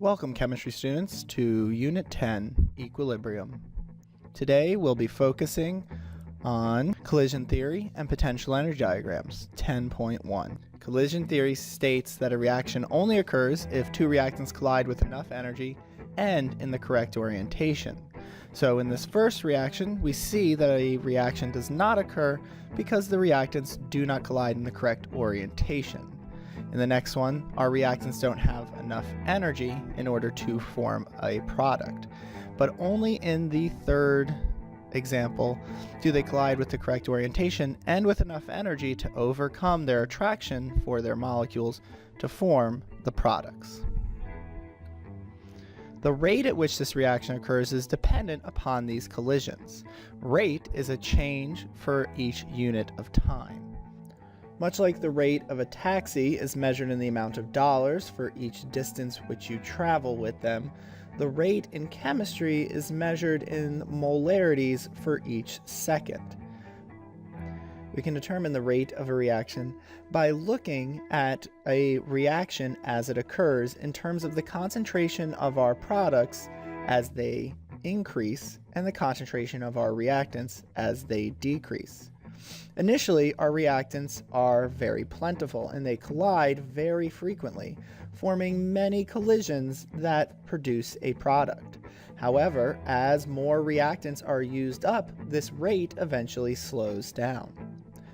Welcome, chemistry students, to Unit 10, Equilibrium. Today we'll be focusing on collision theory and potential energy diagrams, 10.1. Collision theory states that a reaction only occurs if two reactants collide with enough energy and in the correct orientation. So in this first reaction, we see that a reaction does not occur because the reactants do not collide in the correct orientation. In the next one, our reactants don't have enough energy in order to form a product. But only in the third example do they collide with the correct orientation and with enough energy to overcome their attraction for their molecules to form the products. The rate at which this reaction occurs is dependent upon these collisions. Rate is a change for each unit of time. Much like the rate of a taxi is measured in the amount of dollars for each distance which you travel with them, the rate in chemistry is measured in molarities for each second. We can determine the rate of a reaction by looking at a reaction as it occurs in terms of the concentration of our products as they increase and the concentration of our reactants as they decrease. Initially, our reactants are very plentiful and they collide very frequently, forming many collisions that produce a product. However, as more reactants are used up, this rate eventually slows down.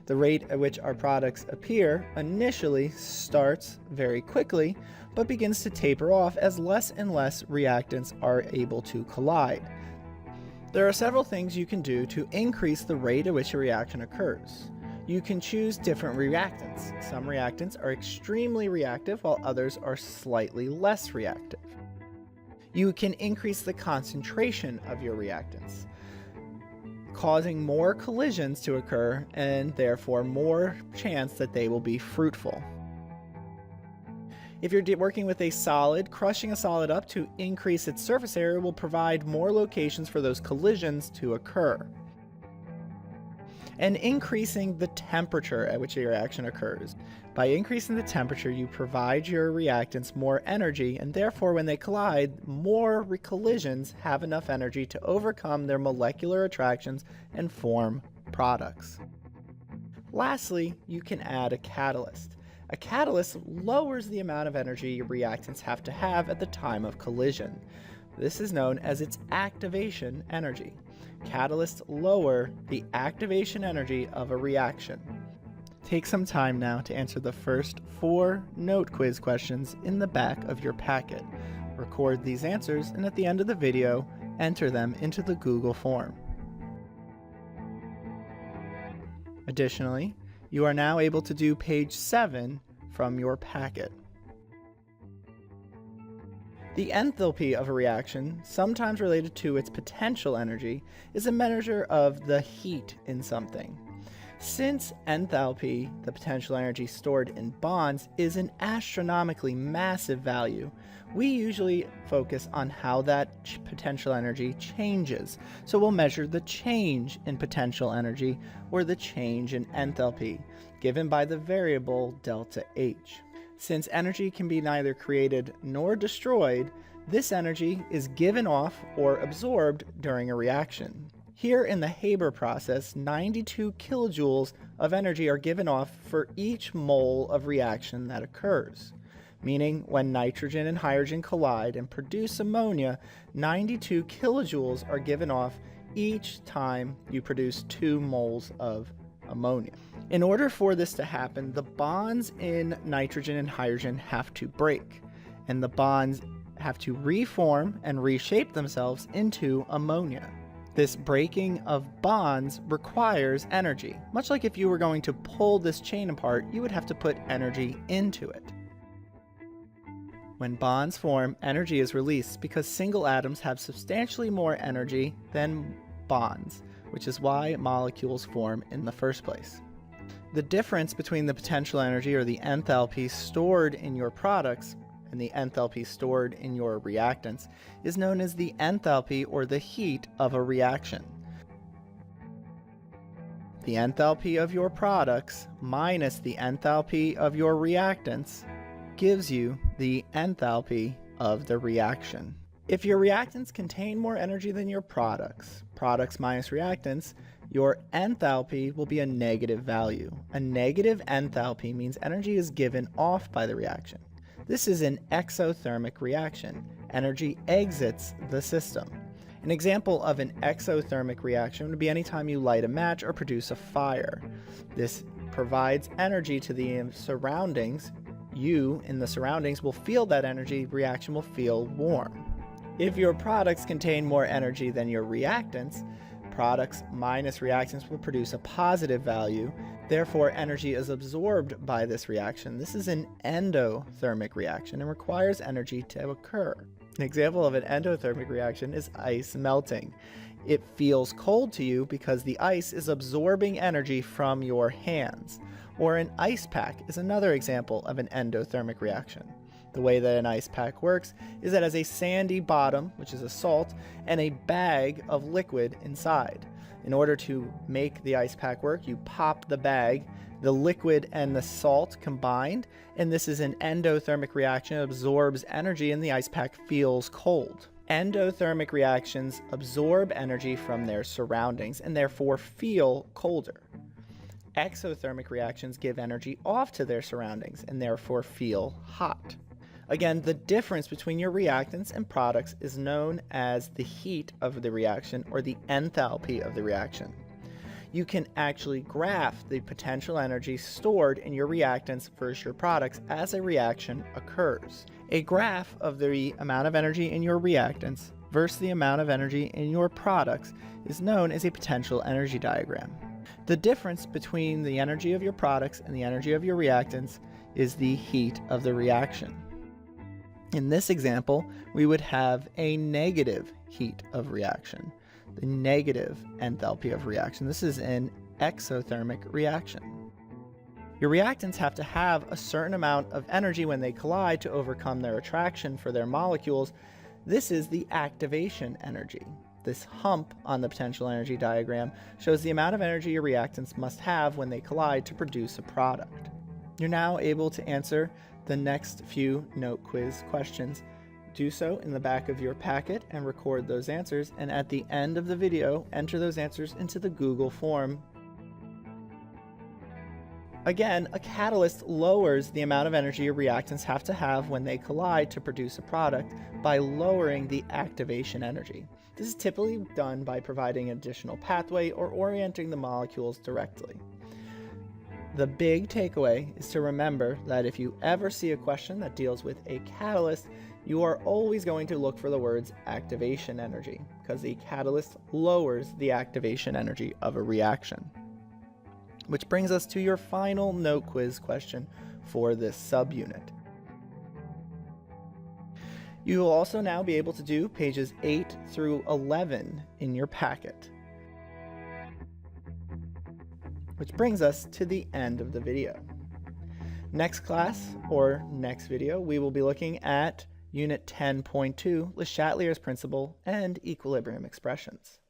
The rate at which our products appear initially starts very quickly, but begins to taper off as less and less reactants are able to collide. There are several things you can do to increase the rate at which a reaction occurs. You can choose different reactants. Some reactants are extremely reactive while others are slightly less reactive. You can increase the concentration of your reactants, causing more collisions to occur and therefore more chance that they will be fruitful. If you're working with a solid, crushing a solid up to increase its surface area will provide more locations for those collisions to occur. And increasing the temperature at which a reaction occurs. By increasing the temperature, you provide your reactants more energy, and therefore when they collide, more collisions have enough energy to overcome their molecular attractions and form products. Lastly, you can add a catalyst. A catalyst lowers the amount of energy your reactants have to have at the time of collision. This is known as its activation energy. Catalysts lower the activation energy of a reaction. Take some time now to answer the first 4 note quiz questions in the back of your packet. Record these answers and at the end of the video, enter them into the Google form. Additionally, you are now able to do page 7 from your packet. The enthalpy of a reaction, sometimes related to its potential energy, is a measure of the heat in something. Since enthalpy, the potential energy stored in bonds, is an astronomically massive value, we usually focus on how that potential energy changes. So we'll measure the change in potential energy or the change in enthalpy, given by the variable delta H. Since energy can be neither created nor destroyed, this energy is given off or absorbed during a reaction. Here in the Haber process, 92 kilojoules of energy are given off for each mole of reaction that occurs. Meaning when nitrogen and hydrogen collide and produce ammonia, 92 kilojoules are given off each time you produce 2 moles of ammonia. In order for this to happen, the bonds in nitrogen and hydrogen have to break, and the bonds have to reform and reshape themselves into ammonia. This breaking of bonds requires energy. Much like if you were going to pull this chain apart, you would have to put energy into it. When bonds form, energy is released because single atoms have substantially more energy than bonds, which is why molecules form in the first place. The difference between the potential energy or the enthalpy stored in your products and the enthalpy stored in your reactants is known as the enthalpy or the heat of a reaction. The enthalpy of your products minus the enthalpy of your reactants gives you the enthalpy of the reaction. If your reactants contain more energy than your products minus reactants, your enthalpy will be a negative value. A negative enthalpy means energy is given off by the reaction. This is an exothermic reaction. Energy exits the system. An example of an exothermic reaction would be anytime you light a match or produce a fire. This provides energy to the surroundings. You in the surroundings will feel that energy, reaction will feel warm. If your products contain more energy than your reactants, products minus reactants will produce a positive value. Therefore, energy is absorbed by this reaction. This is an endothermic reaction and requires energy to occur. An example of an endothermic reaction is ice melting. It feels cold to you because the ice is absorbing energy from your hands. Or an ice pack is another example of an endothermic reaction. The way that an ice pack works is that it has a sandy bottom, which is a salt, and a bag of liquid inside. In order to make the ice pack work, you pop the bag, the liquid and the salt combined, and this is an endothermic reaction. It absorbs energy and the ice pack feels cold. Endothermic reactions absorb energy from their surroundings and therefore feel colder. Exothermic reactions give energy off to their surroundings and therefore feel hot. Again, the difference between your reactants and products is known as the heat of the reaction or the enthalpy of the reaction. You can actually graph the potential energy stored in your reactants versus your products as a reaction occurs. A graph of the amount of energy in your reactants versus the amount of energy in your products is known as a potential energy diagram. The difference between the energy of your products and the energy of your reactants is the heat of the reaction. In this example, we would have a negative heat of reaction, the negative enthalpy of reaction. This is an exothermic reaction. Your reactants have to have a certain amount of energy when they collide to overcome their attraction for their molecules. This is the activation energy. This hump on the potential energy diagram shows the amount of energy your reactants must have when they collide to produce a product. You're now able to answer the next few note quiz questions. Do so in the back of your packet and record those answers, and at the end of the video, enter those answers into the Google form. Again, a catalyst lowers the amount of energy your reactants have to have when they collide to produce a product by lowering the activation energy. This is typically done by providing an additional pathway or orienting the molecules directly. The big takeaway is to remember that if you ever see a question that deals with a catalyst, you are always going to look for the words activation energy, because the catalyst lowers the activation energy of a reaction. Which brings us to your final note quiz question for this subunit. You will also now be able to do pages 8 through 11 in your packet. Which brings us to the end of the video. Next class, or next video, we will be looking at Unit 10.2, Le Chatelier's Principle and Equilibrium Expressions.